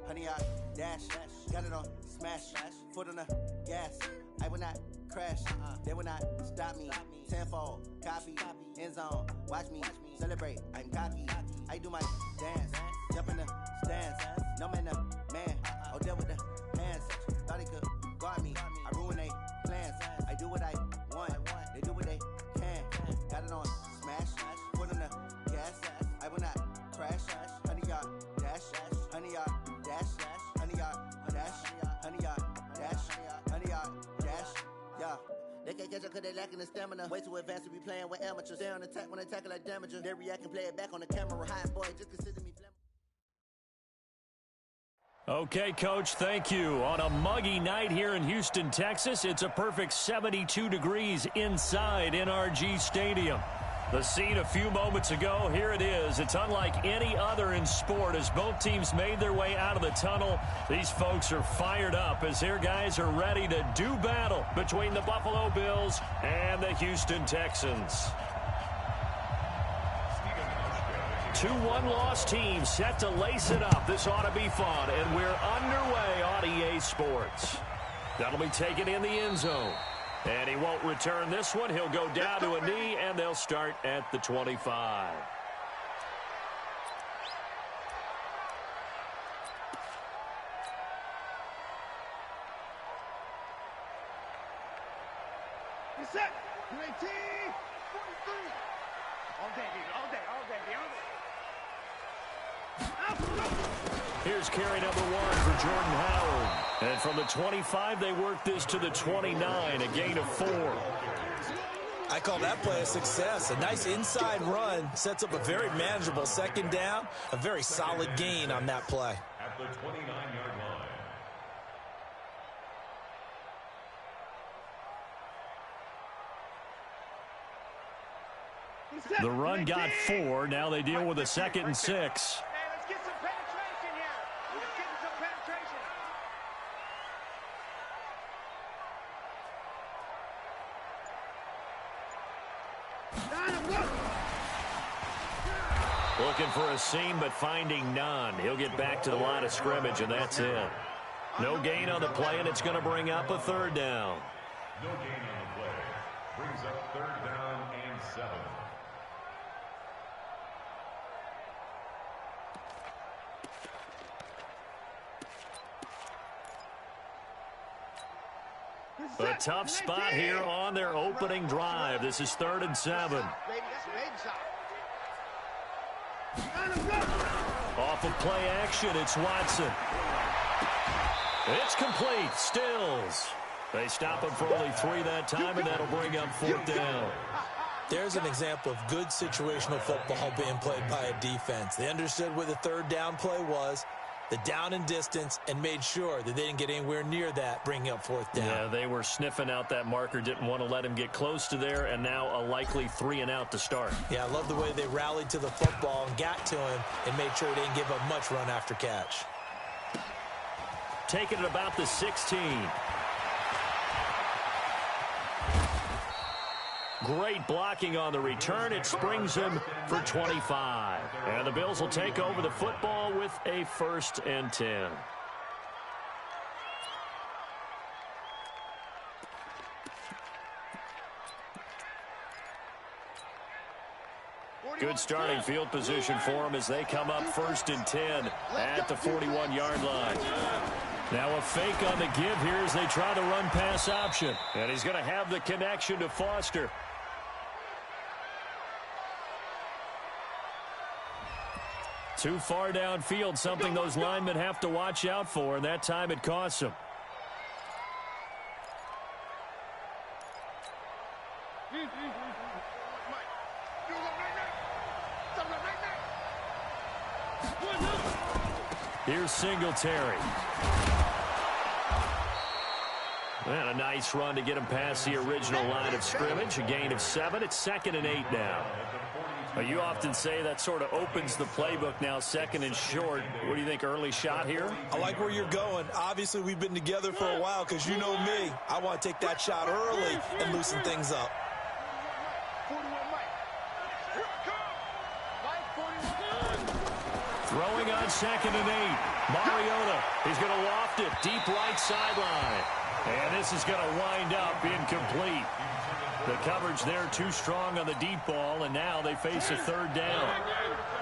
100 yard dash. Got it on smash. Foot on the gas. I will not crash. They will not stop me. Tenfold, copy, end zone. Watch me celebrate. I'm cocky. I do my dance. Jump in the stands. No man, man. Oh, deal with the hands. Thought he could guard me. I ruin they plans. I do what I want. They do what they can. Got it on smash. Foot on the gas. I will not crash. 100 yard dash. 100 yard dash. 100 yard dash. 100 yard dash. 100 yard dash. Yeah. They can't catch up cause they lacking the stamina. Way too advanced to be playing with amateurs. Stay on attack when they tackle like damager. They react and play it back on the camera. Hot boy, just consider me flammable. Okay, Coach, thank you. On a muggy night here in Houston, Texas, it's a perfect 72 degrees inside NRG Stadium. The scene a few moments ago, here it is. It's unlike any other in sport as both teams made their way out of the tunnel. These folks are fired up as their guys are ready to do battle between the Buffalo Bills and the Houston Texans. Two one-loss teams set to lace it up. This ought to be fun, and we're underway on EA Sports. That'll be taken in the end zone. And he won't return this one. He'll go down to a knee, and they'll start at the 25. You're set. UAT 43. All day, baby. All day. All day. Here's carry number 1 for Jordan Howard. And from the 25, they work this to the 29, a gain of 4. I call that play a success. A nice inside run sets up a very manageable second down. A very solid gain on that play. At the 29-yard line. The run got 4. Now they deal with a 2nd and 6. Looking for a seam, but finding none. He'll get back to the line of scrimmage, and that's it. No gain on the play, and it's going to bring up a 3rd down. No gain on the play. Brings up 3rd down and 7. A tough spot here on their opening drive. This is 3rd and 7. Off of play action, it's Watson. It's complete. Stills. They stop him for only 3 that time, and that'll bring up 4th down. There's an example of good situational football being played by a defense. They understood where the 3rd down play was, the down and distance, and made sure that they didn't get anywhere near that, bringing up 4th down. Yeah, they were sniffing out that marker, didn't want to let him get close to there, and now a likely 3 and out to start. Yeah, I love the way they rallied to the football and got to him and made sure they didn't give up much run after catch. Taking it about the 16. Great blocking on the return. It springs him for 25. And the Bills will take over the football with a 1st and 10. Good starting field position for them as they come up 1st and 10 at the 41-yard line. Now a fake on the give here as they try the run pass option. And he's going to have the connection to Foster. Too far downfield, something those linemen have to watch out for, and that time it costs them. Here's Singletary. And a nice run to get him past the original line of scrimmage. A gain of 7. It's 2nd and 8 now. You often say that sort of opens the playbook now, 2nd and short. What do you think, early shot here? I like where you're going. Obviously, we've been together for a while because you know me. I want to take that shot early and loosen things up. Throwing on 2nd and 8. Mariota, he's going to loft it deep right sideline. And this is going to wind up incomplete. The coverage there too strong on the deep ball, and now they face a third down.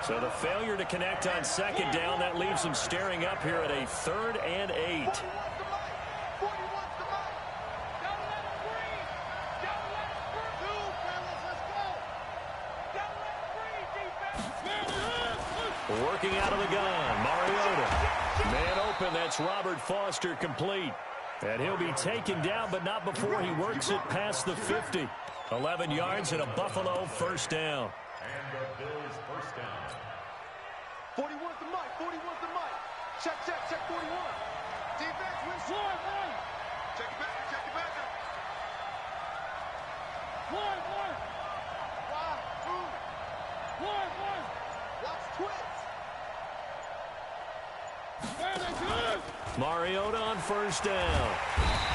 So the failure to connect on second down, that leaves them staring up here at a 3rd and 8. Working out of the gun, Mariota. Man open, that's Robert Foster complete. And he'll be taken down, but not before he works it past the 50. 11 yards and a Buffalo first down. And the Bills first down. 41's the mic. 41's the mic. Check 41. Defense, win slide, one. Check it back up. One. Wide, two. One. Watch twist. Mariota on first down.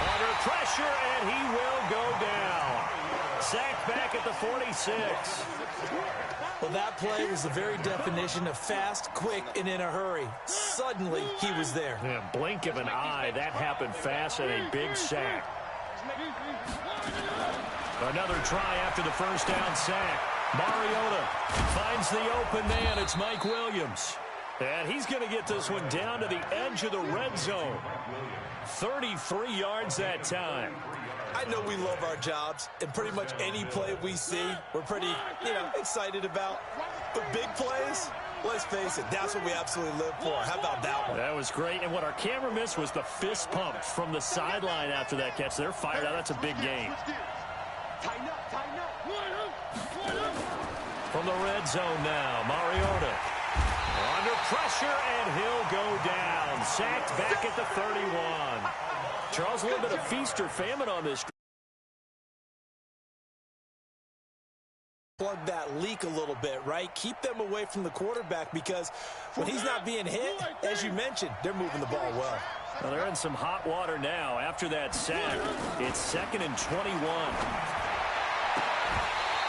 Under pressure, and he will go down. Sacked back at the 46. Well, that play was the very definition of fast, quick, and in a hurry. Suddenly, he was there. Yeah, blink of an eye, that happened fast, and a big sack. Another try after the first down sack. Mariota finds the open man. It's Mike Williams. And he's going to get this one down to the edge of the red zone. 33 yards that time. I know we love our jobs, and pretty much any play we see, we're pretty, excited about. But big plays, let's face it, that's what we absolutely live for. How about that one? That was great. And what our camera missed was the fist pump from the sideline after that catch. They're fired out. That's a big game. Tighten up. From the red zone now, Mariota. Under pressure, and he'll go down. Sacked back at the 31. Charles, a little bit of feast or famine on this. Plug that leak a little bit, right? Keep them away from the quarterback, because when he's not being hit, as you mentioned, they're moving the ball well. Well, they're in some hot water now after that sack. It's 2nd and 21.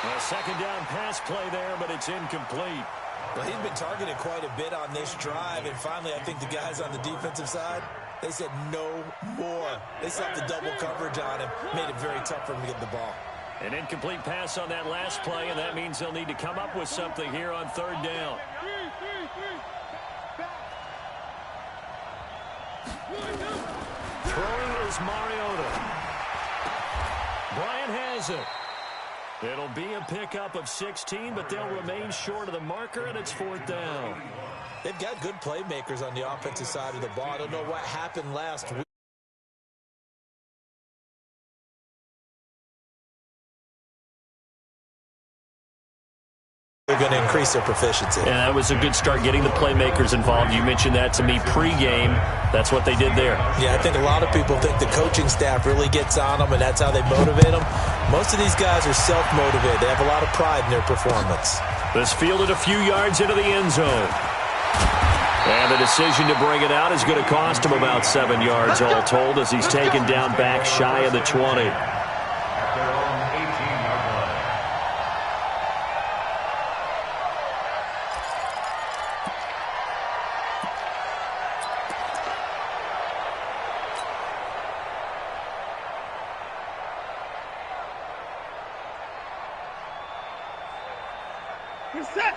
A second down pass play there, but it's incomplete. Well, he's been targeted quite a bit on this drive, and finally I think the guys on the defensive side, they said no more. They slapped the double coverage on him, made it very tough for him to get the ball. An incomplete pass on that last play, and that means they'll need to come up with something here on third down. Throwing is Mariota. Bryant has it. It'll be a pickup of 16, but they'll remain short of the marker, and it's 4th down. They've got good playmakers on the offensive side of the ball. I don't know what happened last week. They're going to increase their proficiency. Yeah, that was a good start getting the playmakers involved. You mentioned that to me pregame. That's what they did there. Yeah, I think a lot of people think the coaching staff really gets on them, and that's how they motivate them. Most of these guys are self-motivated. They have a lot of pride in their performance. This fielded a few yards into the end zone. And the decision to bring it out is going to cost him about 7 yards all told, as he's taken down back shy of the 20.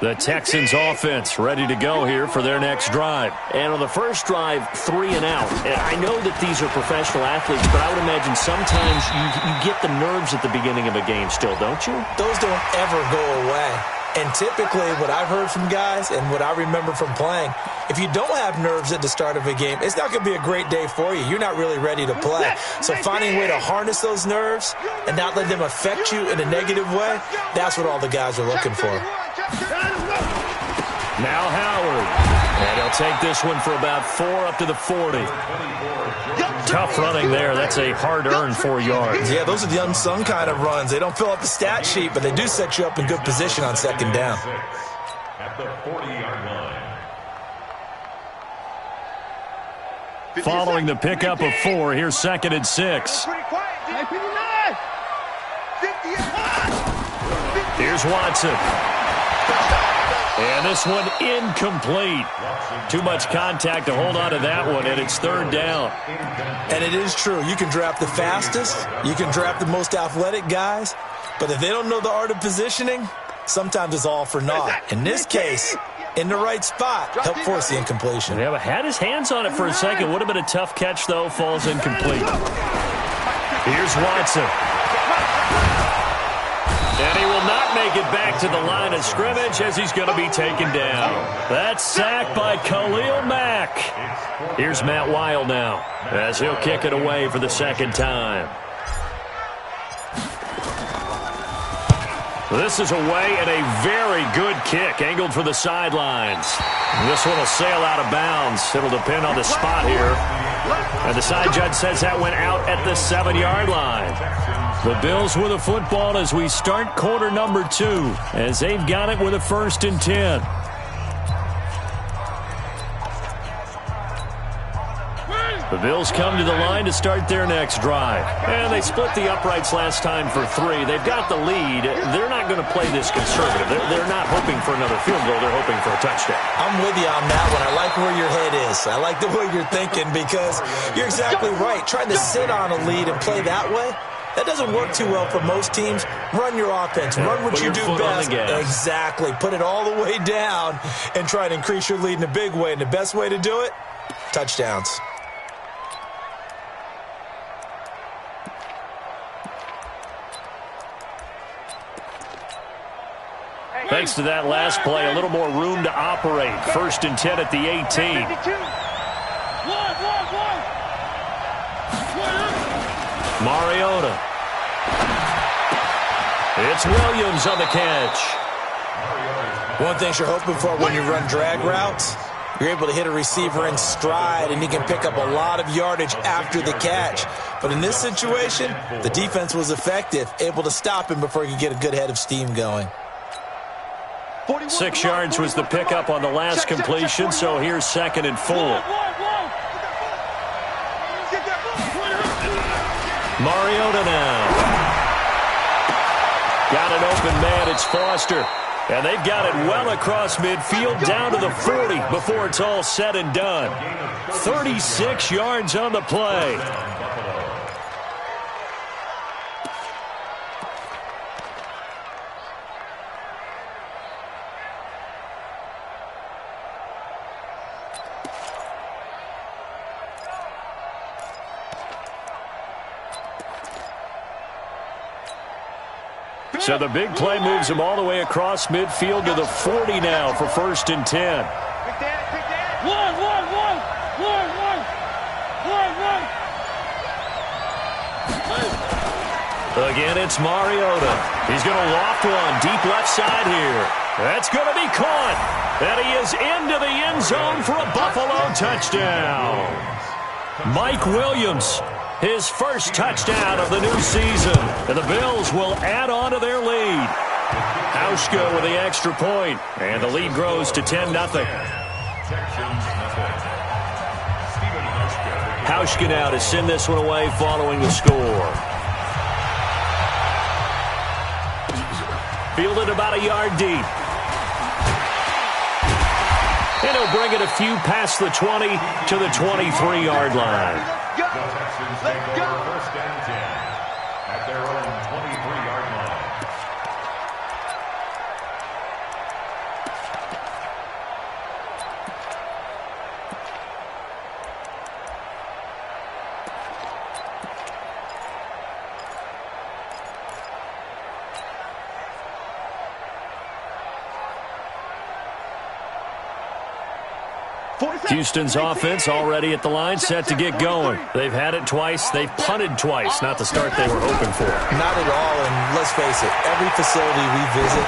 The Texans offense ready to go here for their next drive. And on the first drive, 3 and out. And I know that these are professional athletes, but I would imagine sometimes you get the nerves at the beginning of a game still, don't you? Those don't ever go away. And typically what I've heard from guys and what I remember from playing, if you don't have nerves at the start of a game, it's not going to be a great day for you. You're not really ready to play. So finding a way to harness those nerves and not let them affect you in a negative way, that's what all the guys are looking for. Now Howard. And he'll take this one for about 4 up to the 40. Tough running there. That's a hard-earned 4 yards. Yeah, those are the unsung kind of runs. They don't fill up the stat sheet, but they do set you up in good position on second down. At the 40-yard line. Following the pickup of 4, here's 2nd and 6. Here's Watson. And this one incomplete. Too much contact to hold on to that one, and it's third down. And it is true. You can draft the fastest. You can draft the most athletic guys. But if they don't know the art of positioning, sometimes it's all for naught. In this case, in the right spot, help force the incompletion. Yeah, but had his hands on it for a second. Would have been a tough catch, though. Falls incomplete. Here's Watson. And he will not make it back to the line of scrimmage as he's going to be taken down. That's sacked by Khalil Mack. Here's Matt Weil now as he'll kick it away for the second time. This is away and a very good kick, angled for the sidelines. This one will sail out of bounds. It'll depend on the spot here. And the side judge says that went out at the 7-yard line. The Bills with a football as we start quarter number 2, as they've got it with a 1st and 10. The Bills come to the line to start their next drive. And they split the uprights last time for 3. They've got the lead. They're not going to play this conservative. They're not hoping for another field goal. They're hoping for a touchdown. I'm with you on that one. I like where your head is. I like the way you're thinking because you're exactly right. Trying to sit on a lead and play that way, that doesn't work too well for most teams. Run your offense. Run what you do best. Exactly. Put it all the way down and try to increase your lead in a big way. And the best way to do it, touchdowns. Thanks to that last play, a little more room to operate. 1st and 10 at the 18. Mariota. It's Williams on the catch. One thing you're hoping for when you run drag routes, you're able to hit a receiver in stride, and he can pick up a lot of yardage after the catch. But in this situation, the defense was effective, able to stop him before he could get a good head of steam going. 6 yards was the pickup on the last completion, so here's 2nd and 4. Mariota now. Got an open man, it's Foster. And they've got it well across midfield, down to the 40 before it's all said and done. 36 yards on the play. So the big play moves him all the way across midfield to the 40 now for 1st and 10. Again, it's Mariota. He's going to loft one deep left side here. That's going to be caught. And he is into the end zone for a Buffalo touchdown. Mike Williams. His first touchdown of the new season. And the Bills will add on to their lead. Hauschka with the extra point. And the lead grows to 10-0. Hauschka now to send this one away following the score. Fielded about a yard deep. And he'll bring it a few past the 20 to the 23-yard line. The Texans take over 1st and 10 at their own 23-yard line. Houston's offense already at the line, set to get going. They've had it twice. They've punted twice. Not the start they were hoping for. Not at all, and let's face it, every facility we visit,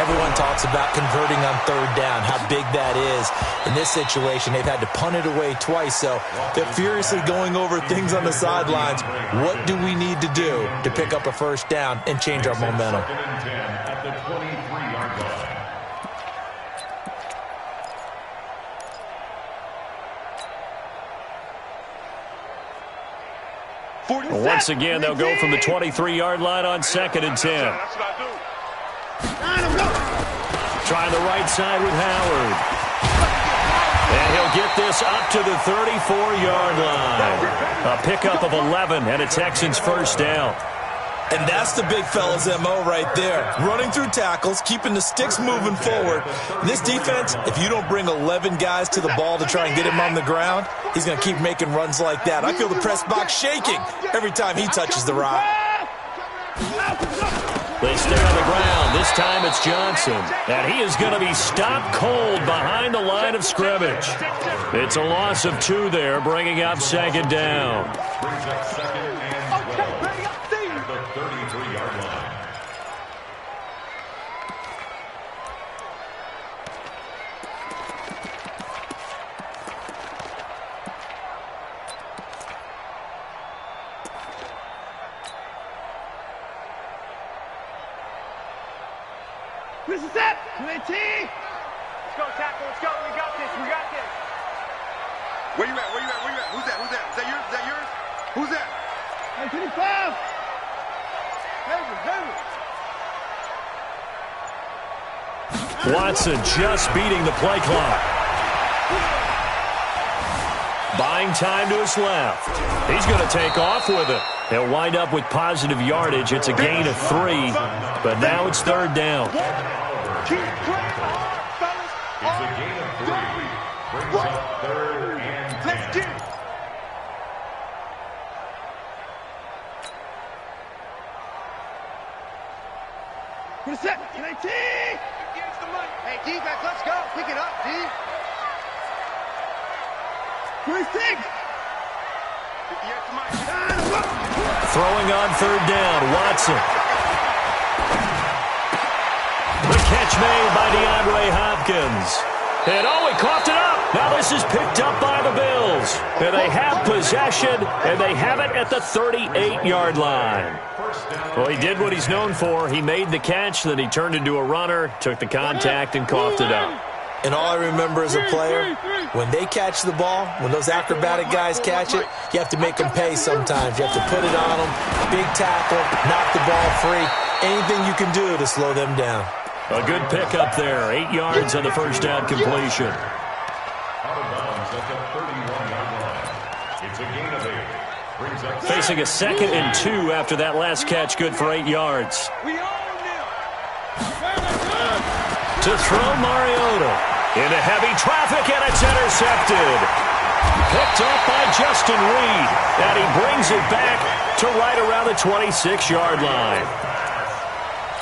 everyone talks about converting on 3rd down, how big that is. In this situation, they've had to punt it away twice, so they're furiously going over things on the sidelines. What do we need to do to pick up a 1st down and change our momentum? 2nd and 10 at the 23-yard line. Once again, they'll go from the 23-yard line on 2nd and 10. Trying the right side with Howard. And he'll get this up to the 34-yard line. A pickup of 11 and a Texans first down. And that's the big fella's MO right there. Running through tackles, keeping the sticks moving forward. This defense, if you don't bring 11 guys to the ball to try and get him on the ground, he's going to keep making runs like that. I feel the press box shaking every time he touches the rock. They stay on the ground. This time it's Johnson. And he is going to be stopped cold behind the line of scrimmage. It's a loss of 2 there, bringing up second down. Brings up second and 12 at the 33-yard line. This is it! UAT! Let's go, tackle. Let's go. We got this. We got this. Where you at? Where you at? Where you at? Who's that? Who's that? Is that yours? Is that yours? Who's that? 25! Watson just beating the play clock. Buying time to his left. He's going to take off with it. He'll wind up with positive yardage. It's a gain of 3, but now it's third down. Keep playing hard, fellas. It's a gain of 3. Brings up third and 10. Let's get it. What is that? Can I take? Against the money. Hey, defense, let's go. Pick it up, D. 26. Throwing on third down, Watson. The catch made by DeAndre Hopkins. And he coughed it up. Now this is picked up by the Bills. And they have possession, and they have it at the 38-yard line. Well, he did what he's known for. He made the catch, then he turned into a runner, took the contact, and coughed it up. And all I remember as a player, when they catch the ball, when those acrobatic guys catch it, you have to make them pay sometimes. You have to put it on them, big tackle, knock the ball free, anything you can do to slow them down. A good pickup there, 8 yards on the first down completion. Out of bounds at the 31-yard line. It's a gain of 8. Brings up Facing a 2nd and 2 after that last catch, good for 8 yards. To throw Mariota into heavy traffic, and it's intercepted. Picked up by Justin Reed, and he brings it back to right around the 26-yard line.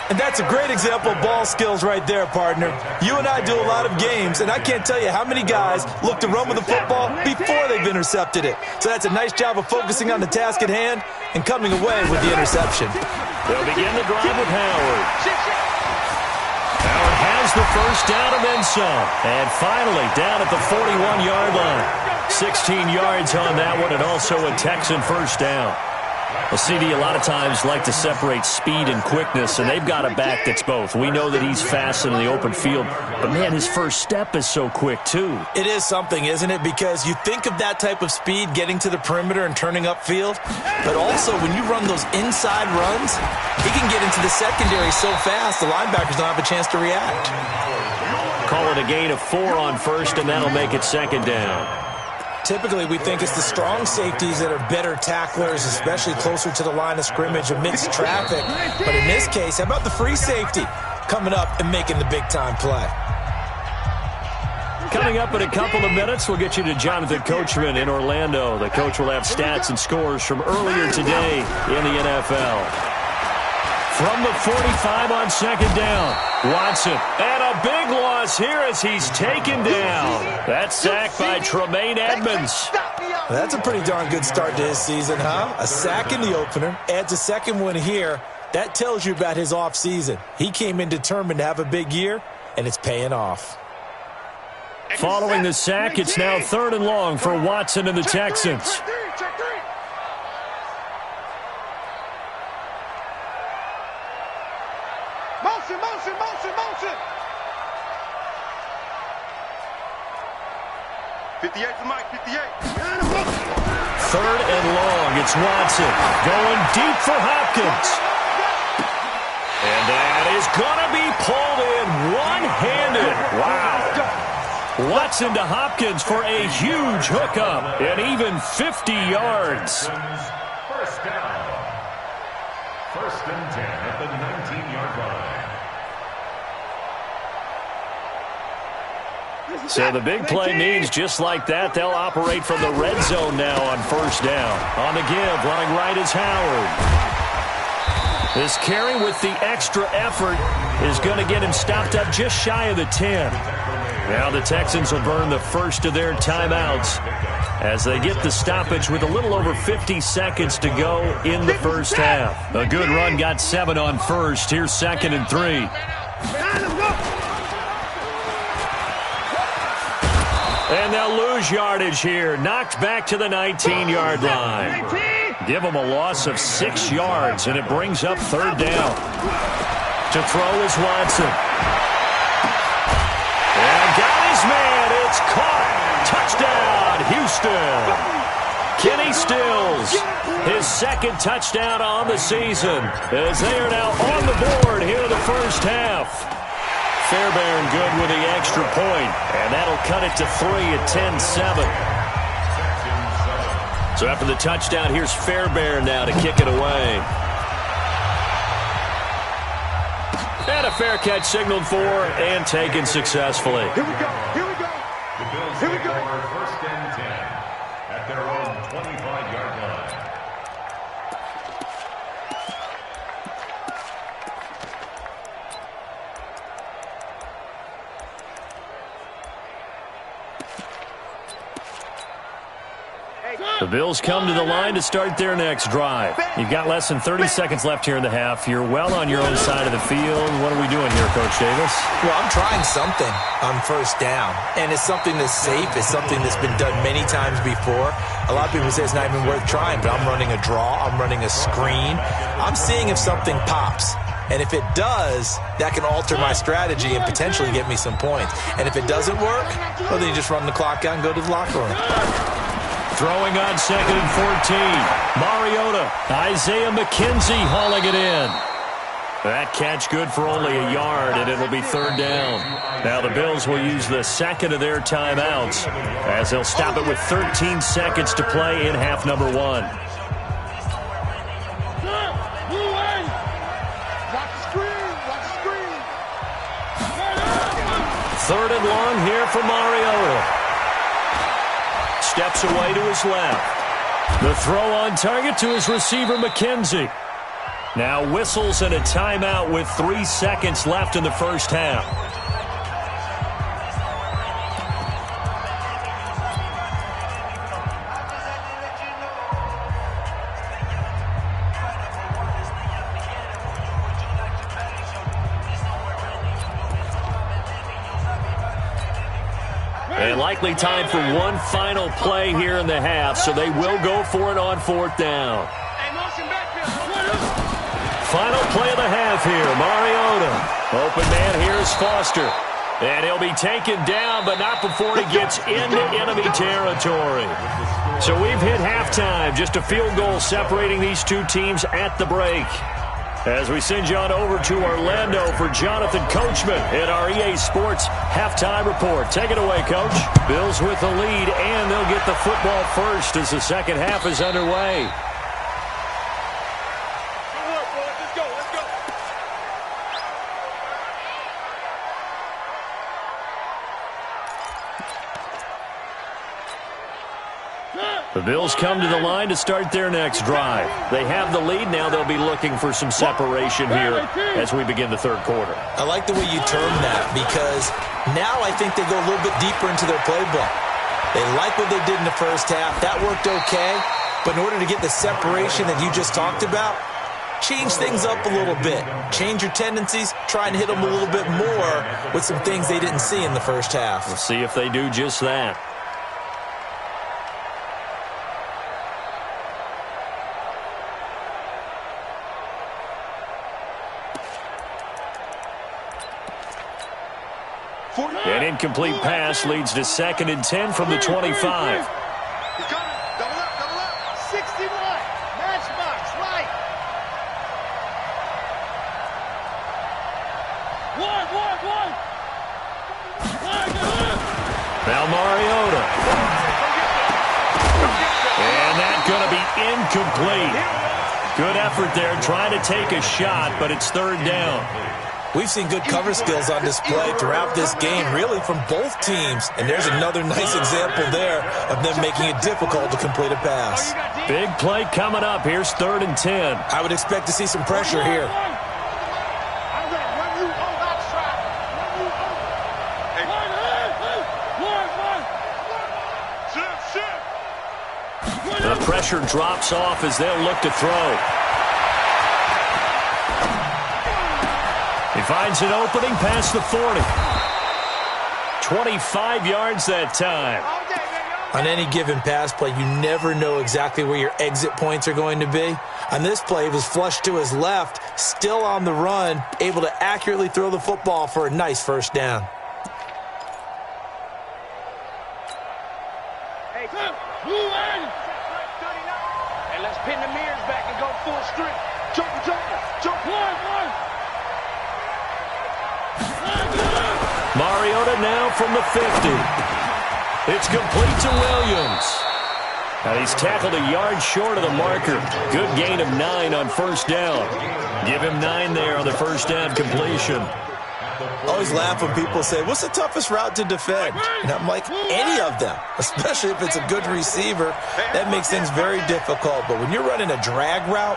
And that's a great example of ball skills right there, partner. You and I do a lot of games, and I can't tell you how many guys look to run with the football before they've intercepted it. So that's a nice job of focusing on the task at hand and coming away with the interception. They'll begin the drive with Howard. Howard has the first down and then some. And finally, down at the 41-yard line. 16 yards on that one, and also a Texan first down. Well, CD, a lot of times like to separate speed and quickness, and they've got a back that's both. We know that he's fast in the open field, but, man, his first step is so quick, too. It is something, isn't it? Because you think of that type of speed getting to the perimeter and turning upfield, but also when you run those inside runs, he can get into the secondary so fast the linebackers don't have a chance to react. Call it a gain of 4 on first, and that'll make it second down. Typically, we think it's the strong safeties that are better tacklers, especially closer to the line of scrimmage amidst traffic. But in this case, how about the free safety coming up and making the big-time play? Coming up in a couple of minutes, we'll get you to Jonathan Coachman in Orlando. The coach will have stats and scores from earlier today in the NFL. From the 45 on second down, Watson. And a big loss here as he's taken down. That sack by Tremaine Edmonds. That's a pretty darn good start to his season, huh? A sack in the opener, adds a second one here. That tells you about his offseason. He came in determined to have a big year, and it's paying off. Following the sack, it's now 3rd and long for Watson and the Texans. Motion. 58 for Mike, 58. 3rd and long, it's Watson going deep for Hopkins. And that is going to be pulled in one hand. Watson to Hopkins for a huge hookup and even 50 yards. First down. First and 10 at the 19-yard line. So the big play means just like that, they'll operate from the red zone now on first down. On the give, running right is Howard. This carry with the extra effort is going to get him stopped up just shy of the 10. Now the Texans will burn the first of their timeouts as they get the stoppage with a little over 50 seconds to go in the first half. A good run got 7 on first. Here's 2nd and 3. And they'll lose yardage here. Knocked back to the 19-yard line. Give them a loss of 6 yards, and it brings up 3rd down. To throw is Watson. And got his man. It's caught. Touchdown, Houston. Kenny Stills, his 2nd touchdown on the season, as they are now on the board here in the first half. Fairbairn good with the extra point, and that'll cut it to 3 at 10-7. So after the touchdown, here's Fairbairn now to kick it away. And a fair catch signaled for and taken successfully. Here we go. Here we go. The Bills Here we take go. over first and 10 at their own 25-yard line. The Bills come to the line to start their next drive. You've got less than 30 seconds left here in the half. You're well on your own side of the field. What are we doing here, Coach Davis? Well, I'm trying something on first down, and it's something that's safe. It's something that's been done many times before. A lot of people say it's not even worth trying, but I'm running a draw. I'm running a screen. I'm seeing if something pops. And if it does, that can alter my strategy and potentially get me some points. And if it doesn't work, well, then you just run the clock out and go to the locker room. Throwing on 2nd and 14. Mariota. Isaiah McKenzie hauling it in. That catch good for only a yard, and it'll be 3rd down. Now the Bills will use the 2nd of their timeouts as they'll stop it with 13 seconds to play in half number 1. Third and long here for Mariota. Steps away to his left. The throw on target to his receiver, McKenzie. Now whistles and a timeout with 3 seconds left in the first half. And likely time for one final play here in the half, so they will go for it on 4th down. Final play of the half here, Mariota. Open man here is Foster. And he'll be taken down, but not before he gets into enemy territory. So we've hit halftime, just a field goal separating these two teams at the break. As we send you on over to Orlando for Jonathan Coachman in our EA Sports Halftime Report. Take it away, Coach. Bills with the lead, and they'll get the football first as the second half is underway. The Bills come to the line to start their next drive. They have the lead. Now they'll be looking for some separation here as we begin the third quarter. I like the way you term that because now I think they go a little bit deeper into their playbook. They like what they did in the first half. That worked okay. But in order to get the separation that you just talked about, change things up a little bit. Change your tendencies. Try and hit them a little bit more with some things they didn't see in the first half. We'll see if they do just that. An incomplete pass leads to 2nd and 10 from the 25. He's coming. Double up. 61. Matchbox, right. One. Now Mariota. And that's going to be incomplete. Good effort there trying to take a shot, but it's third down. We've seen good cover skills on display throughout this game, really from both teams. And there's another nice example there of them making it difficult to complete a pass. Big play coming up. Here's 3rd and 10. I would expect to see some pressure here. The pressure drops off as they'll look to throw. He finds an opening past the 40. 25 yards that time. On any given pass play, you never know exactly where your exit points are going to be. On this play, it was flushed to his left, still on the run, able to accurately throw the football for a nice first down. Hey, let's pin the mirrors back and go full strength. Jump. Mariota now from the 50. It's complete to Williams. And he's tackled a yard short of the marker. Good gain of 9 on first down. Give him 9 there on the first down completion. Always laugh when people say, what's the toughest route to defend? And I'm like, any of them, especially if it's a good receiver. That makes things very difficult. But when you're running a drag route,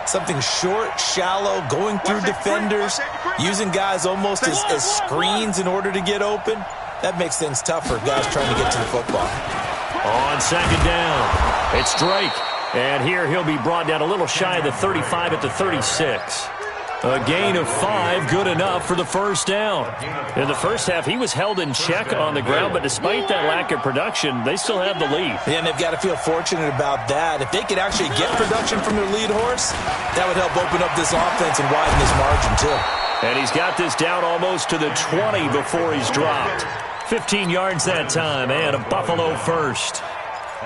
something short, shallow, going through defenders, using guys almost as screens in order to get open, that makes things tough for guys trying to get to the football. On second down, it's Drake. And here he'll be brought down a little shy of the 35 at the 36. A gain of 5, good enough for the first down. In the first half, he was held in check on the ground, but despite that lack of production, they still have the lead. Yeah, and they've got to feel fortunate about that. If they could actually get production from their lead horse, that would help open up this offense and widen this margin, too. And he's got this down almost to the 20 before he's dropped. 15 yards that time, and a Buffalo first.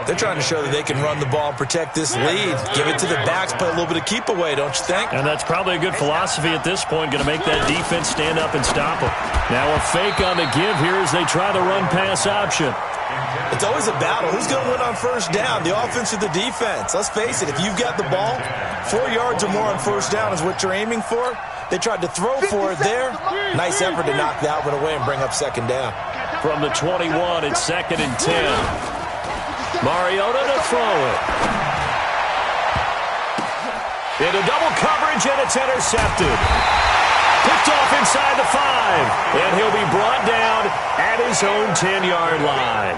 They're trying to show that they can run the ball and protect this lead. Give it to the backs, play a little bit of keep away, don't you think? And that's probably a good philosophy at this point, going to make that defense stand up and stop them. Now a fake on the give here as they try the run-pass option. It's always a battle. Who's going to win on first down, the offense or the defense? Let's face it, if you've got the ball, 4 yards or more on first down is what you're aiming for. They tried to throw for it there. Nice effort to knock that one away and bring up second down. From the 21, it's 2nd and 10. Mariota to throw it. Into double coverage, and it's intercepted. Picked off inside the 5. And he'll be brought down at his own 10-yard line.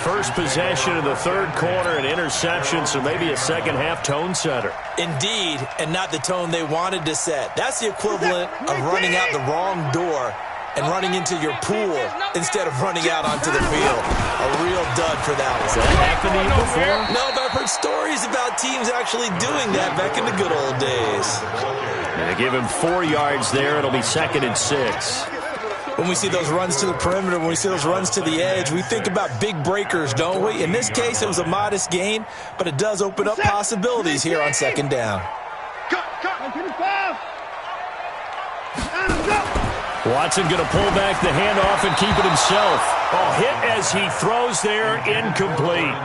First possession of the third quarter, an interception, so maybe a second-half tone setter. Indeed, and not the tone they wanted to set. That's the equivalent of running out the wrong door and running into your pool instead of running out onto the field. A real dud for that one. Has that happened to you before? No, but I've heard stories about teams actually doing that back in the good old days. And they give him 4 yards there. It'll be 2nd and 6. When we see those runs to the perimeter, when we see those runs to the edge, we think about big breakers, don't we? In this case, it was a modest gain, but it does open up possibilities here on second down. Watson going to pull back the handoff and keep it himself. Oh, hit as he throws there, incomplete.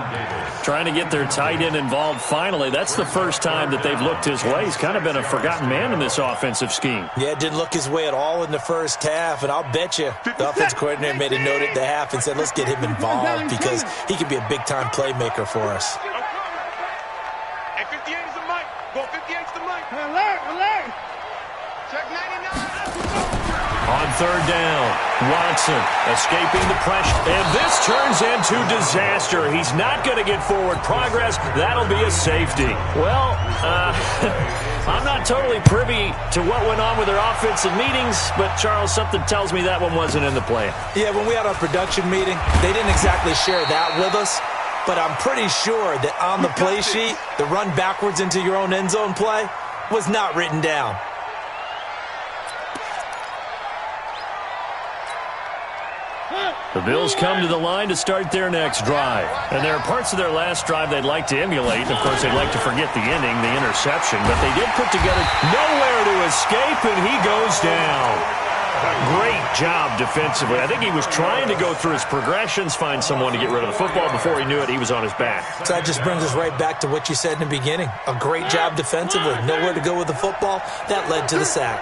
Trying to get their tight end involved finally. That's the first time that they've looked his way. He's kind of been a forgotten man in this offensive scheme. Yeah, it didn't look his way at all in the first half, and I'll bet you the offense coordinator made a note at the half and said, let's get him involved because he could be a big-time playmaker for us. Hey, 58 is the mic. Go 58 is the mic. Alert. Check 99. On third down, Watson escaping the pressure. And this turns into disaster. He's not going to get forward progress. That'll be a safety. Well, I'm not totally privy to what went on with their offensive meetings, but, Charles, something tells me that one wasn't in the plan. Yeah, when we had our production meeting, they didn't exactly share that with us. But I'm pretty sure that on the play sheet, the run backwards into your own end zone play was not written down. The Bills come to the line to start their next drive. And there are parts of their last drive they'd like to emulate. And, of course, they'd like to forget the ending, the interception. But they did put together nowhere to escape, and he goes down. Great job defensively. I think he was trying to go through his progressions, find someone to get rid of the football. Before he knew it, he was on his back. So that just brings us right back to what you said in the beginning. A great job defensively. Nowhere to go with the football. That led to the sack.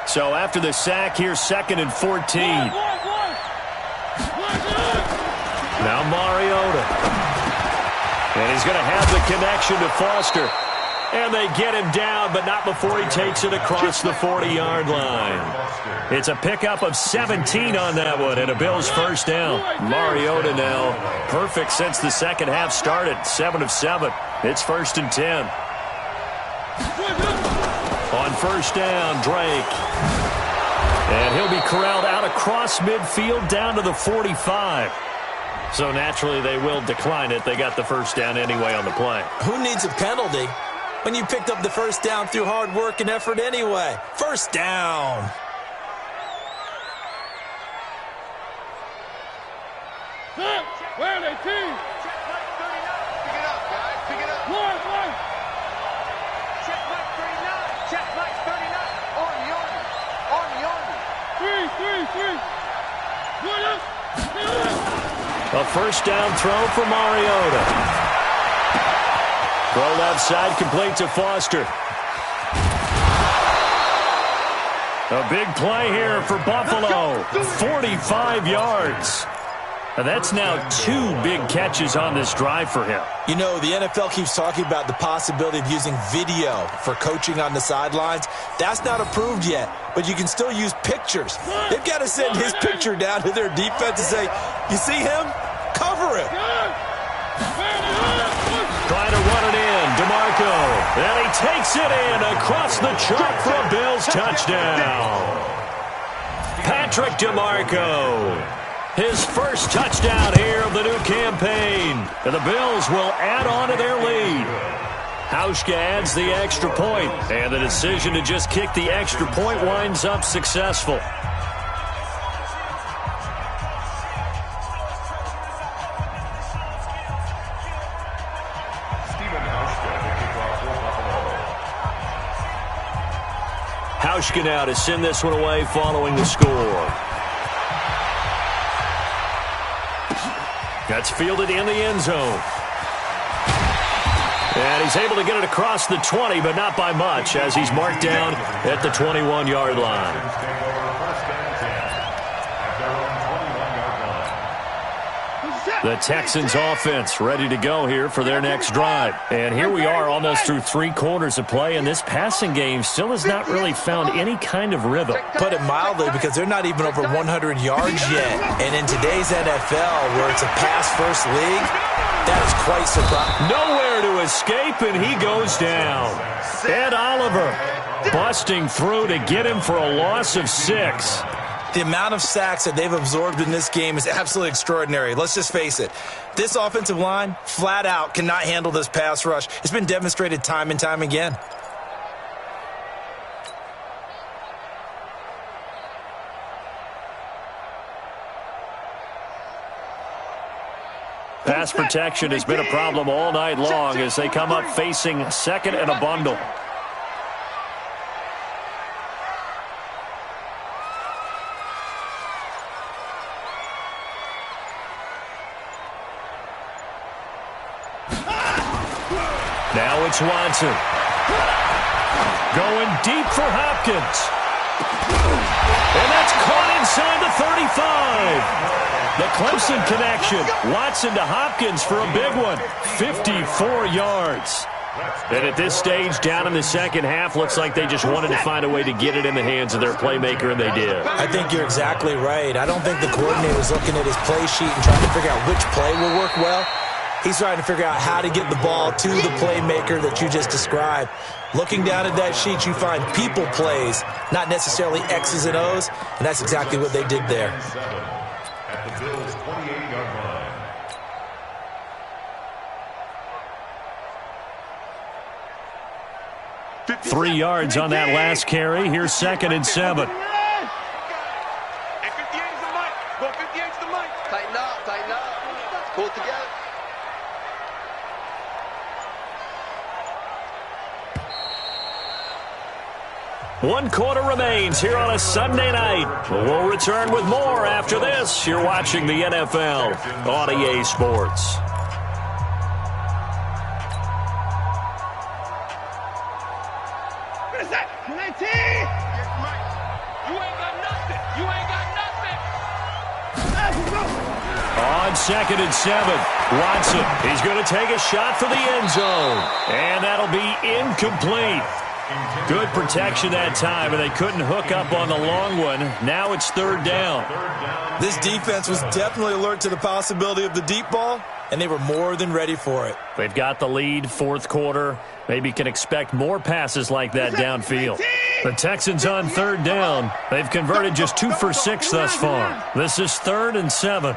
So after the sack, here's 2nd and 14. Now Mariota. And he's going to have the connection to Foster. And they get him down, but not before he takes it across the 40-yard line. It's a pickup of 17 on that one, and a Bills first down. Mariota now perfect since the second half started. 7 of 7. It's 1st and 10. On first down, Drake. And he'll be corralled out across midfield down to the 45. So naturally they will decline it. They got the first down anyway on the play. Who needs a penalty when you picked up the first down through hard work and effort anyway? First down. Where are they, team? Pick it up, guys. Pick it up. One. Check Mike 39. Check Mike 39. On the Army. Three. A first down throw for Mariota. Throw left side, complete to Foster. A big play here for Buffalo. 45 yards. And that's now 2 big catches on this drive for him. You know, the NFL keeps talking about the possibility of using video for coaching on the sidelines. That's not approved yet, but you can still use pictures. They've got to send his picture down to their defense and say, you see him? Cover him. Trying to run it in, DeMarco. And he takes it in across the chalk for a Bills touchdown. Patrick DeMarco. His first touchdown here of the new campaign. And the Bills will add on to their lead. Hauschka adds the extra point. And the decision to just kick the extra point winds up successful. Hauschka now to send this one away following the score. That's fielded in the end zone. And he's able to get it across the 20, but not by much, as he's marked down at the 21-yard line. The Texans offense ready to go here for their next drive. And here we are almost through 3 quarters of play, and this passing game still has not really found any kind of rhythm. Put it mildly, because they're not even over 100 yards yet. And in today's NFL, where it's a pass-first league, that is quite surprising. Nowhere to escape, and he goes down. Ed Oliver busting through to get him for a loss of 6. The amount of sacks that they've absorbed in this game is absolutely extraordinary. Let's just face it. This offensive line, flat out, cannot handle this pass rush. It's been demonstrated time and time again. Pass protection has been a problem all night long as they come up facing 2nd and a bundle. Now it's Watson. Going deep for Hopkins. And that's caught inside the 35. The Clemson connection. Watson to Hopkins for a big one. 54 yards. And at this stage, down in the second half, looks like they just wanted to find a way to get it in the hands of their playmaker, and they did. I think you're exactly right. I don't think the coordinator was looking at his play sheet and trying to figure out which play will work well. He's trying to figure out how to get the ball to the playmaker that you just described. Looking down at that sheet, you find people plays, not necessarily X's and O's, and that's exactly what they did there. At the Bills' 28-yard line. Three yards on that last carry. Here's 2nd and 7. And 58 is the mic. Go 58 is the mic. Tighten up. Pull it together. 1 quarter remains here on a Sunday night. We'll return with more after this. You're watching the NFL on EA Sports. On 2nd and 7, Watson, he's going to take a shot for the end zone. And that'll be incomplete. Good protection that time, and they couldn't hook up on the long one. Now it's 3rd down. This defense was definitely alert to the possibility of the deep ball, and they were more than ready for it. They've got the lead, 4th quarter. Maybe can expect more passes like that downfield. The Texans on 3rd down. They've converted just 2 for 6 thus far. This is 3rd and 7.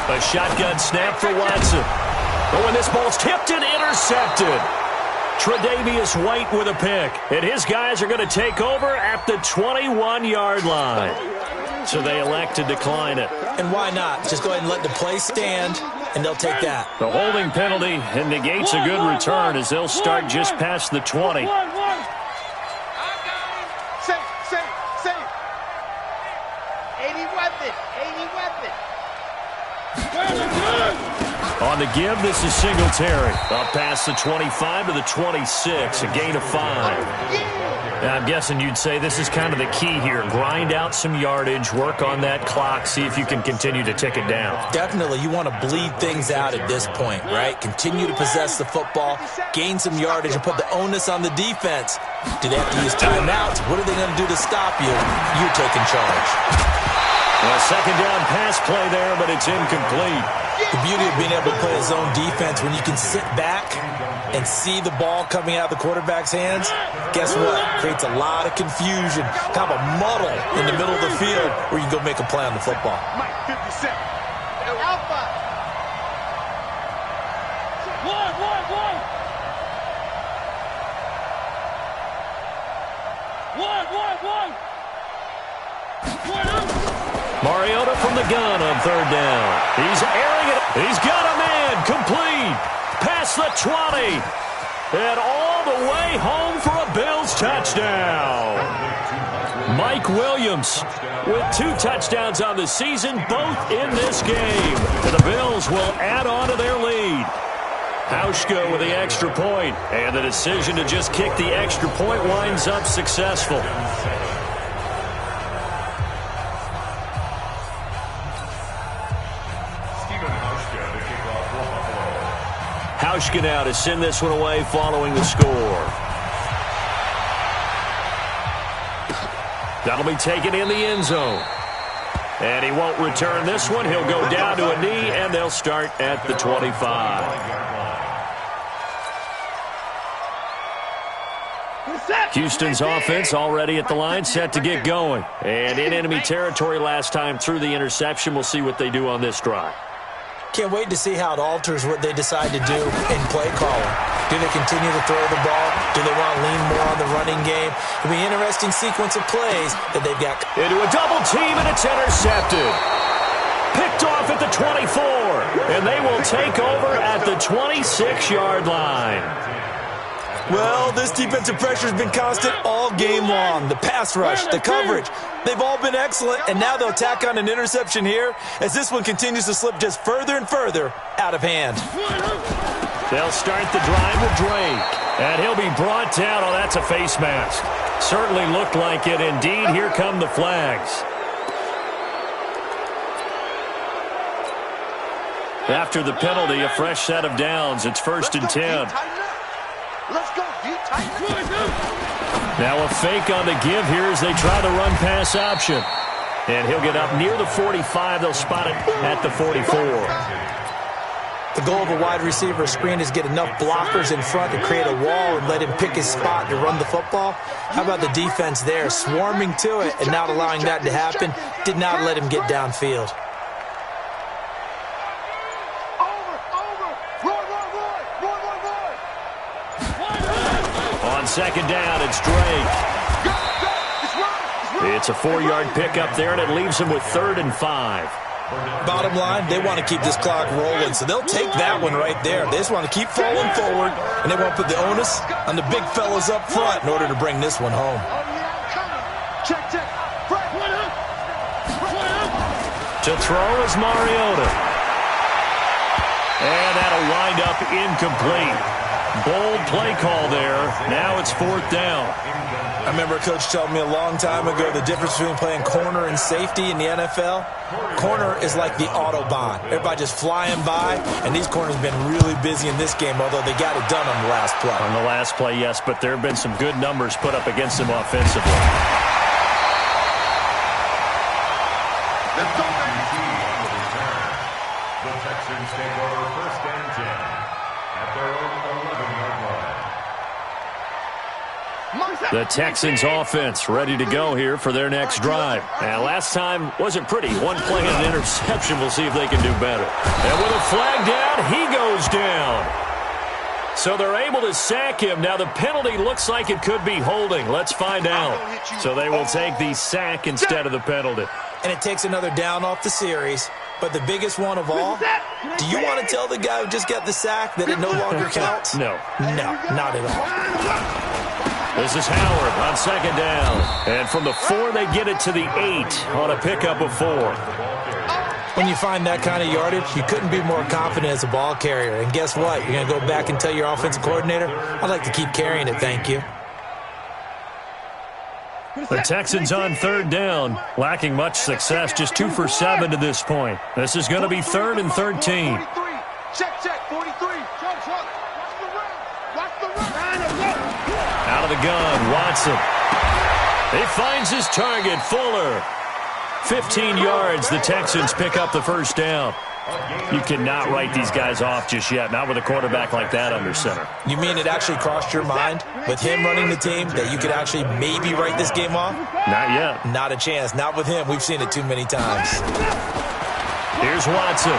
A shotgun snap for Watson. But when this ball's tipped and intercepted, Tre'Davious White with a pick. And his guys are going to take over at the 21-yard line. So they elect to decline it. And why not? Just go ahead and let the play stand, and they'll take that. The holding penalty negates a good return as they'll start just past the 20. On the give, this is Singletary. Up past the 25 to the 26, a gain of 5. Now, I'm guessing you'd say this is kind of the key here. Grind out some yardage, work on that clock, see if you can continue to tick it down. Definitely, you want to bleed things out at this point, right? Continue to possess the football, gain some yardage, and put the onus on the defense. Do they have to use timeouts? What are they going to do to stop you? You're taking charge. Well, 2nd down pass play there, but it's incomplete. The beauty of being able to play a zone defense when you can sit back and see the ball coming out of the quarterback's hands, guess what? Creates a lot of confusion, kind of a muddle in the middle of the field where you can go make a play on the football. Mike 57. Alpha. Mariota from the gun on 3rd down. He's airing it. He's got a man. Complete. Past the 20. And all the way home for a Bills touchdown. Mike Williams with 2 touchdowns on the season, both in this game. And the Bills will add on to their lead. Hauschka with the extra point. And the decision to just kick the extra point winds up successful. Hauschka now to send this one away following the score. That'll be taken in the end zone. And he won't return this one. He'll go down to a knee, and they'll start at the 25. Houston's offense already at the line, set to get going. And in enemy territory last time through the interception. We'll see what they do on this drive. Can't wait to see how it alters what they decide to do in play calling. Do they continue to throw the ball? Do they want to lean more on the running game? It'll be an interesting sequence of plays that they've got. Into a double team, and it's intercepted. Picked off at the 24, and they will take over at the 26-yard line. Well, this defensive pressure has been constant all game long. The pass rush, the coverage, they've all been excellent, and now they'll tack on an interception here as this one continues to slip just further and further out of hand. They'll start the drive with Drake, and he'll be brought down. Oh, that's a face mask. Certainly looked like it. Indeed, here come the flags. After the penalty, a fresh set of downs. It's 1st and 10. Let's go, Now a fake on the give here as they try the run-pass option. And he'll get up near the 45. They'll spot it at the 44. The goal of a wide receiver screen is get enough blockers in front to create a wall and let him pick his spot to run the football. How about the defense there, swarming to it and not allowing that to happen? Did not let him get downfield. On 2nd down, it's Drake. It's a 4-yard pickup there, and it leaves him with 3rd and 5. Bottom line, they want to keep this clock rolling, so they'll take that one right there. They just want to keep falling forward, and they want to put the onus on the big fellas up front in order to bring this one home. Check, check. To throw is Mariota. And that'll wind up incomplete. Bold play call there. Now it's 4th down. I remember a coach told me a long time ago the difference between playing corner and safety in the NFL. Corner is like the Autobahn. Everybody just flying by, and these corners have been really busy in this game, although they got it done on the last play. On the last play, yes, but there have been some good numbers put up against them offensively. The Texans take over 1st and 10 at their own 11-yard line. The Texans offense ready to go here for their next drive. And last time wasn't pretty. One play and an interception. We'll see if they can do better. And with a flag down, he goes down. So they're able to sack him. Now the penalty looks like it could be holding. Let's find out. So they will take the sack instead of the penalty. And it takes another down off the series. But the biggest one of all, do you want to tell the guy who just got the sack that it no longer counts? No. No, not at all. This is Howard on 2nd down. And from the 4, they get it to the 8 on a pickup of 4. When you find that kind of yardage, you couldn't be more confident as a ball carrier. And guess what? You're going to go back and tell your offensive coordinator, I'd like to keep carrying it, thank you. The Texans on 3rd down, lacking much success, just 2 for 7 to this point. This is going to be 3rd and 13. Check, check, 43. Watch the run. Out of the gun, Watson. He finds his target, Fuller. 15 yards, the Texans pick up the 1st down. You cannot write these guys off just yet, not with a quarterback like that under center. You mean it actually crossed your mind with him running the team that you could actually maybe write this game off? Not yet. Not a chance. Not with him. We've seen it too many times. Here's Watson.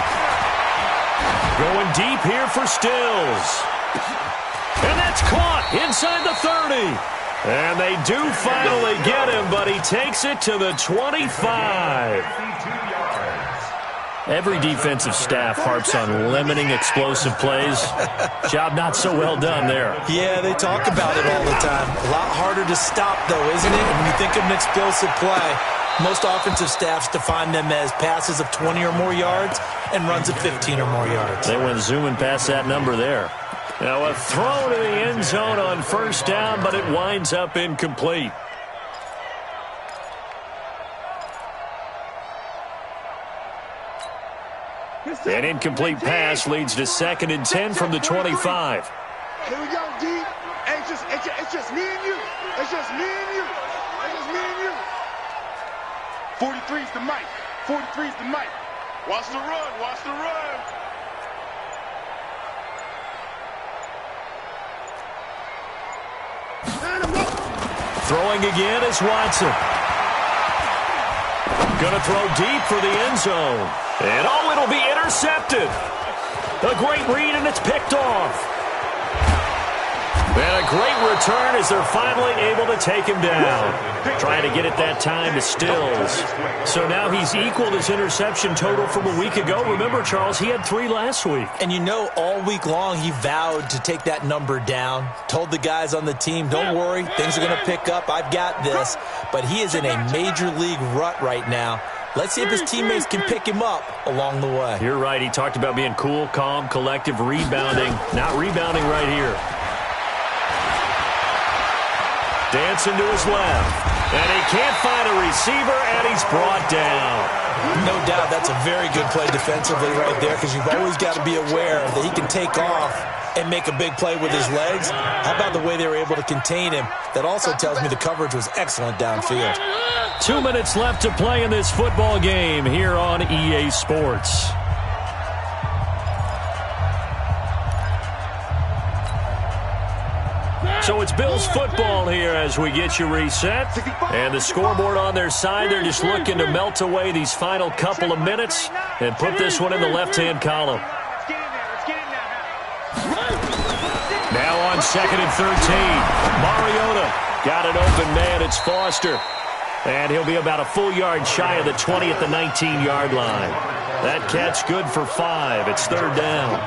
Going deep here for Stills. And that's caught inside the 30. And they do finally get him, but he takes it to the 25. Every defensive staff harps on limiting explosive plays. Job not so well done there. Yeah, they talk about it all the time. A lot harder to stop, though, isn't it? When you think of an explosive play, most offensive staffs define them as passes of 20 or more yards and runs of 15 or more yards. They went zooming past that number there. Now a throw to the end zone on 1st down, but it winds up incomplete. An incomplete pass leads to 2nd and 10 from the 25. Here we go, D. It's just me and you. It's just me and you. It's just me and you. 43's the mic. 43's the mic. Watch the run. Watch the run. Throwing again is Watson. Gonna throw deep for the end zone. And oh, it'll be intercepted. A great read, and it's picked off. And a great return as they're finally able to take him down. Trying to get it that time to Stills. So now he's equaled his interception total from a week ago. Remember, Charles, he had 3 last week. And you know, all week long he vowed to take that number down. Told the guys on the team, don't worry, things are going to pick up. I've got this. But he is in a major league rut right now. Let's see if his teammates can pick him up along the way. You're right. He talked about being cool, calm, collective, rebounding. Not rebounding right here. Dancing to his left. And he can't find a receiver, and he's brought down. No doubt that's a very good play defensively right there, because you've always got to be aware that he can take off and make a big play with his legs. How about the way they were able to contain him? That also tells me the coverage was excellent downfield. 2 minutes left to play in this football game here on EA Sports. So it's Bills football here as we get you reset. And the scoreboard on their side, they're just looking to melt away these final couple of minutes and put this one in the left-hand column. Now on 2nd and 13. Mariota got an open man. It's Foster. And he'll be about a full yard shy of the 20 at the 19-yard line. That catch good for 5. It's third down.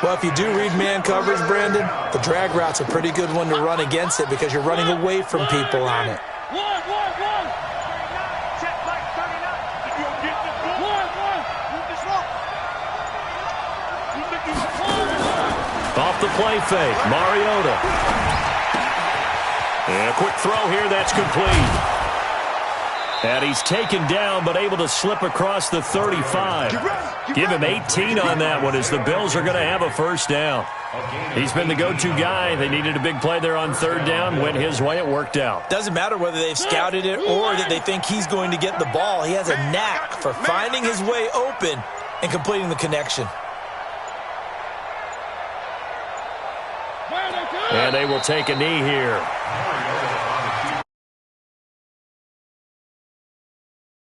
Well, if you do read man coverage, Brandon, the drag route's a pretty good one to run against it because you're running away from people on it. Off the play fake, Mariota. And a quick throw here, that's complete. And he's taken down, but able to slip across the 35. Give him 18 on that one as the Bills are going to have a first down. He's been the go-to guy. They needed a big play there on third down. Went his way. It worked out. Doesn't matter whether they've scouted it or that they think he's going to get the ball. He has a knack for finding his way open and completing the connection. And they will take a knee here.